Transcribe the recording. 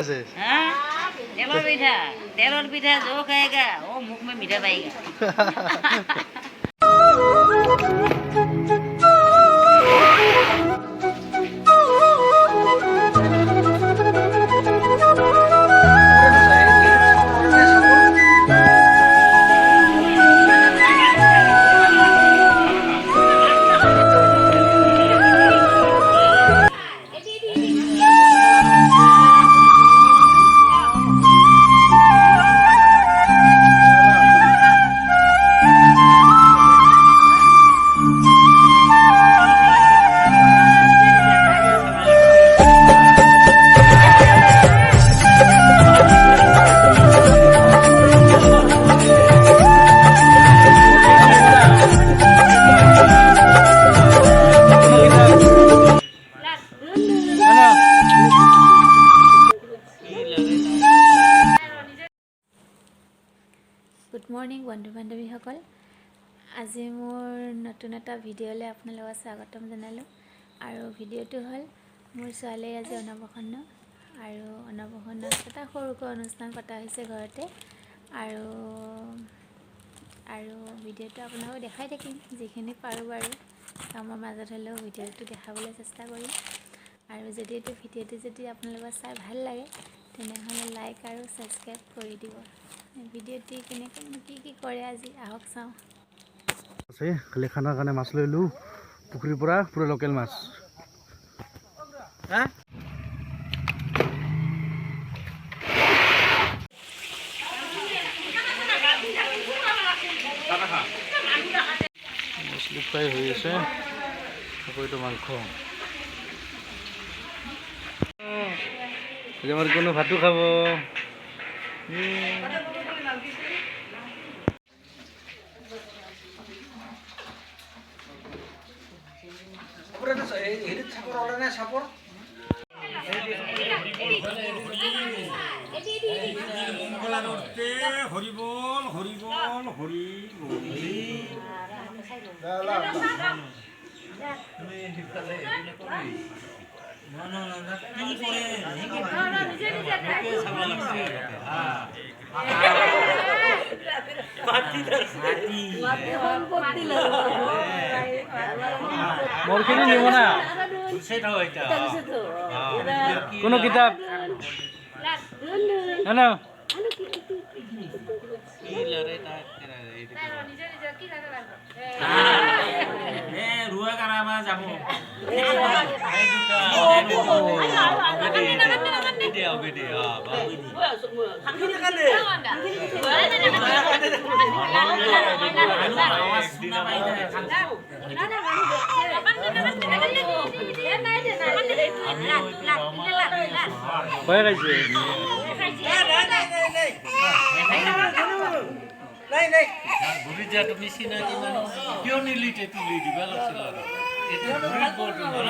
हाँ तेलर पीठा जो खाएगा वो मुख में मीठा पाएगा। गुड मर्निंग बंधु बान्धवीসকল আজি মোৰ নতুন এটা ভিডিঅ'লৈ আপোনালোকক স্বাগতম জনালোঁ আৰু ভিডিঅ'টো হ'ল মোৰ ছোৱালীৰ আজি অন্নপ্ৰসন্ন আৰু অন্নপ্ৰসন্নত এটা সৰুকৈ অনুষ্ঠান পতা হৈছে ঘৰতে আৰু ভিডিঅ'টো আপোনালোকক দেখাই থাকিম যিখিনি পাৰোঁ বাৰু কামৰ মাজত হ'লেও ভিডিঅ'টো দেখাবলৈ চেষ্টা কৰিম আৰু যদি এইটো ভিডিঅ'টো যদি আপোনালোকৰ চাই ভাল লাগে তেনেহ'লে লাইক আৰু সাবস্ক্ৰাইব কৰি দিব। ভিডিঅ'টি কেনেকৈ কি কৰে আজি আহক চাওঁ। খালি খানাৰ কাৰণে মাছ লৈ লো পুখুৰীৰ পৰা পুৰা লোকেল মাছ। মছলি ফ্ৰাই হৈ আছে আকৌ এইটো মাংস। আমাৰ কোনো ভাতো খাব। হৰিবল হৰিবল হৰি মোৰখিনি নিব না কোনো কিতাপ না রুয়া কারাবা যাব হয়ে গেছে নাই নাই বুড়ি যা তুমি চিনাকি মানুহ কিয় নিলিতে তুলি দিবা লাগছিল আৰু এটা বুড়ি বল